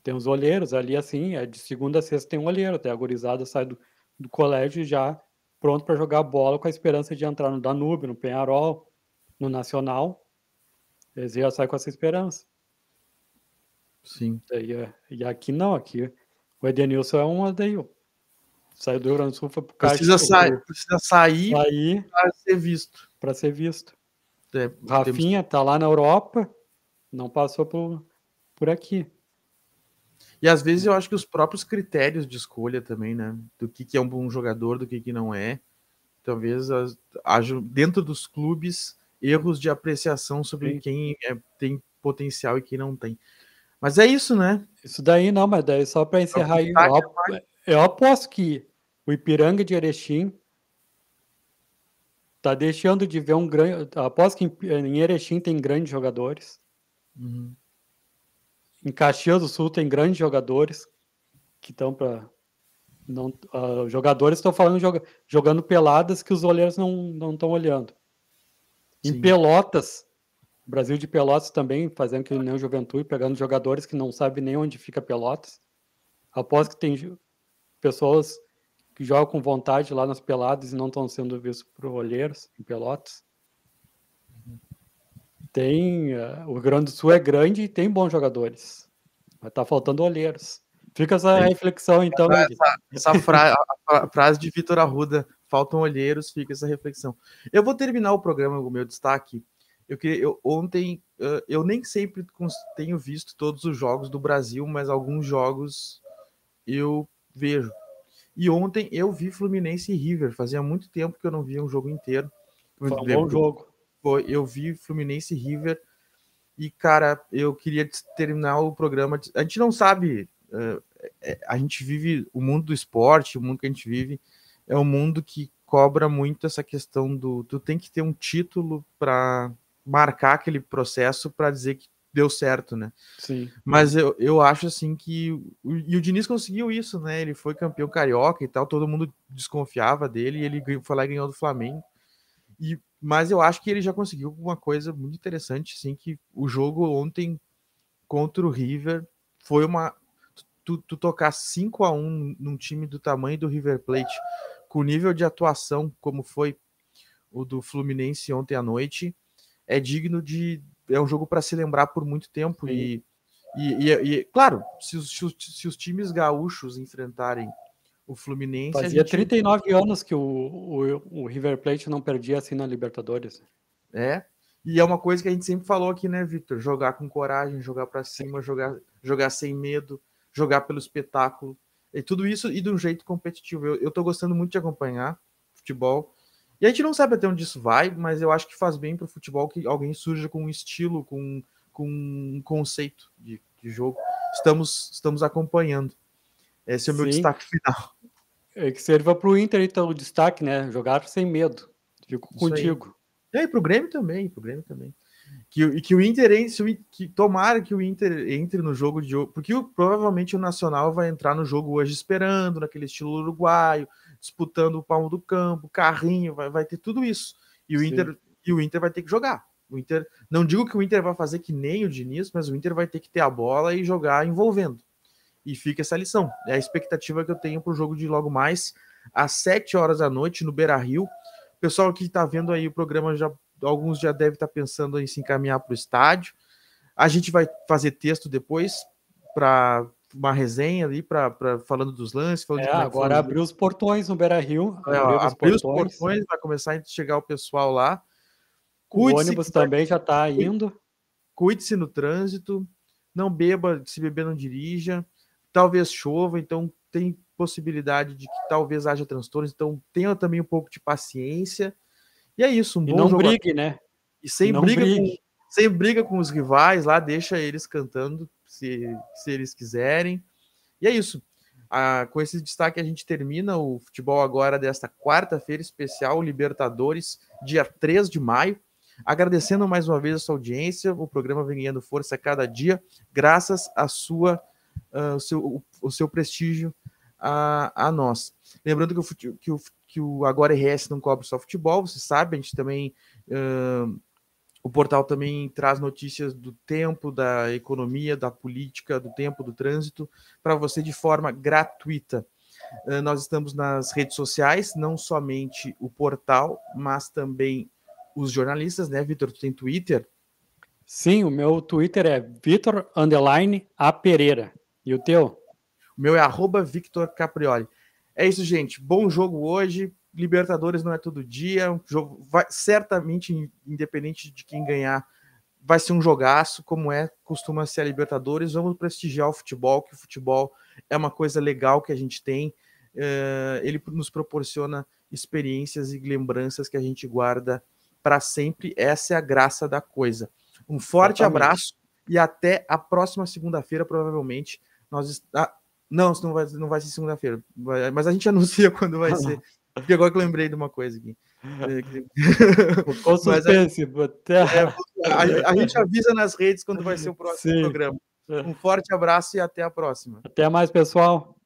tem os olheiros ali assim, de segunda a sexta tem um olheiro, até a gurizada sai do colégio já pronto para jogar bola com a esperança de entrar no Danúbio, no Penharol, no Nacional. Eles já saem com essa esperança. Sim. E aqui não, aqui o Edenilson é uma daí, ó. Saiu do Rio Grande do Sul, foi pro Precisa sair para ser visto. Para ser visto. É, Rafinha tá lá na Europa, não passou por aqui. E às vezes eu acho que os próprios critérios de escolha também, né? Do que é um bom jogador, do que não é. Talvez haja dentro dos clubes erros de apreciação sobre Sim. quem tem potencial e quem não tem. Mas é isso, né? Isso daí não, mas daí só para encerrar aí, eu aposto que o Ipiranga de Erechim tá deixando de ver um grande. Aposto que em Erechim tem grandes jogadores. Em Caxias do Sul tem grandes jogadores que estão para. Não, jogadores estão falando jogando peladas que os olheiros não estão olhando. Em Sim. Pelotas, Brasil de Pelotas também fazendo que nem o Juventude, pegando jogadores que não sabem nem onde fica Pelotas. Aposto que tem pessoas que jogam com vontade lá nas peladas e não estão sendo vistos por olheiros em Pelotas. Tem o Rio Grande do Sul é grande e tem bons jogadores, mas tá faltando olheiros. Fica essa reflexão então. Essa a frase de Vitor Arruda, faltam olheiros, fica essa reflexão. Eu vou terminar o programa com o meu destaque. Ontem eu nem sempre tenho visto todos os jogos do Brasil, mas alguns jogos eu vejo. E ontem eu vi Fluminense e River. Fazia muito tempo que eu não via um jogo inteiro. Foi um bom jogo. Eu vi Fluminense e River. E, cara, eu queria terminar o programa. A gente não sabe. A gente vive o mundo do esporte, o mundo que a gente vive é um mundo que cobra muito essa questão do. Tu tem que ter um título para marcar aquele processo para dizer que deu certo, né? Sim. Mas eu acho assim que e o Diniz conseguiu isso, né? Ele foi campeão carioca e tal, todo mundo desconfiava dele e ele foi lá e ganhou do Flamengo. Mas eu acho que ele já conseguiu uma coisa muito interessante, assim, que o jogo ontem contra o River foi uma tu tocar 5-1 num time do tamanho do River Plate, com o nível de atuação como foi o do Fluminense ontem à noite, é digno de é um jogo para se lembrar por muito tempo. Sim. E claro, se os times gaúchos enfrentarem o Fluminense... Fazia 39 anos que o River Plate não perdia assim na Libertadores. E é uma coisa que a gente sempre falou aqui, né, Victor? Jogar com coragem, jogar para cima, jogar sem medo, jogar pelo espetáculo. E tudo isso e de um jeito competitivo. Eu tô gostando muito de acompanhar futebol. E a gente não sabe até onde isso vai, mas eu acho que faz bem para o futebol que alguém surja com um estilo, com um conceito de jogo. Estamos acompanhando. Esse é o meu destaque final. É que sirva para o Inter, então, o destaque, né? Jogar sem medo. Fico contigo. E aí, pro Grêmio também. Que o Inter que tomara que o Inter entre no jogo de hoje, porque provavelmente o Nacional vai entrar no jogo hoje esperando, naquele estilo uruguaio, disputando o palmo do campo, carrinho, vai ter tudo isso. E o Inter vai ter que jogar. O Inter, não digo que o Inter vai fazer que nem o Diniz, mas o Inter vai ter que ter a bola e jogar envolvendo. E fica essa lição. É a expectativa que eu tenho para o jogo de logo mais às 7 horas da noite no Beira-Rio. O pessoal que está vendo aí o programa, alguns já devem estar pensando em se encaminhar para o estádio. A gente vai fazer texto depois para uma resenha ali, falando dos lances. Falando agora abriu os portões no Beira-Rio. Abriu os portões, vai começar a chegar o pessoal lá. O ônibus também já está indo. Cuide-se no trânsito, não beba, se beber não dirija, talvez chova, então tem possibilidade de que talvez haja transtornos, então tenha também um pouco de paciência. E é isso, e não brigue, né? E sem briga com os rivais lá, deixa eles cantando se eles quiserem. E é isso. Com esse destaque a gente termina o Futebol Agora desta quarta-feira especial, Libertadores, dia 3 de maio. Agradecendo mais uma vez a sua audiência, o programa vem ganhando força a cada dia, graças a o seu prestígio a nós. Lembrando que o Agora RS não cobre só futebol, você sabe, a gente também... o portal também traz notícias do tempo, da economia, da política, do tempo, do trânsito, para você de forma gratuita. Nós estamos nas redes sociais, não somente o portal, mas também os jornalistas, né, Vitor? Tu tem Twitter? Sim, o meu Twitter é Vitor_A Pereira. E o teu? O meu é @Victor Caprioli. É isso, gente. Bom jogo hoje. Libertadores não é todo dia. Um jogo certamente, independente de quem ganhar, vai ser um jogaço, como costuma ser a Libertadores. Vamos prestigiar o futebol, que o futebol é uma coisa legal que a gente tem. Ele nos proporciona experiências e lembranças que a gente guarda para sempre. Essa é a graça da coisa. Um forte abraço e até a próxima segunda-feira, provavelmente. Não vai ser segunda-feira, mas a gente anuncia quando vai ser. Porque agora que eu lembrei de uma coisa aqui. Ficou suspense. A gente avisa nas redes quando vai ser o próximo programa. Um forte abraço e até a próxima. Até mais, pessoal.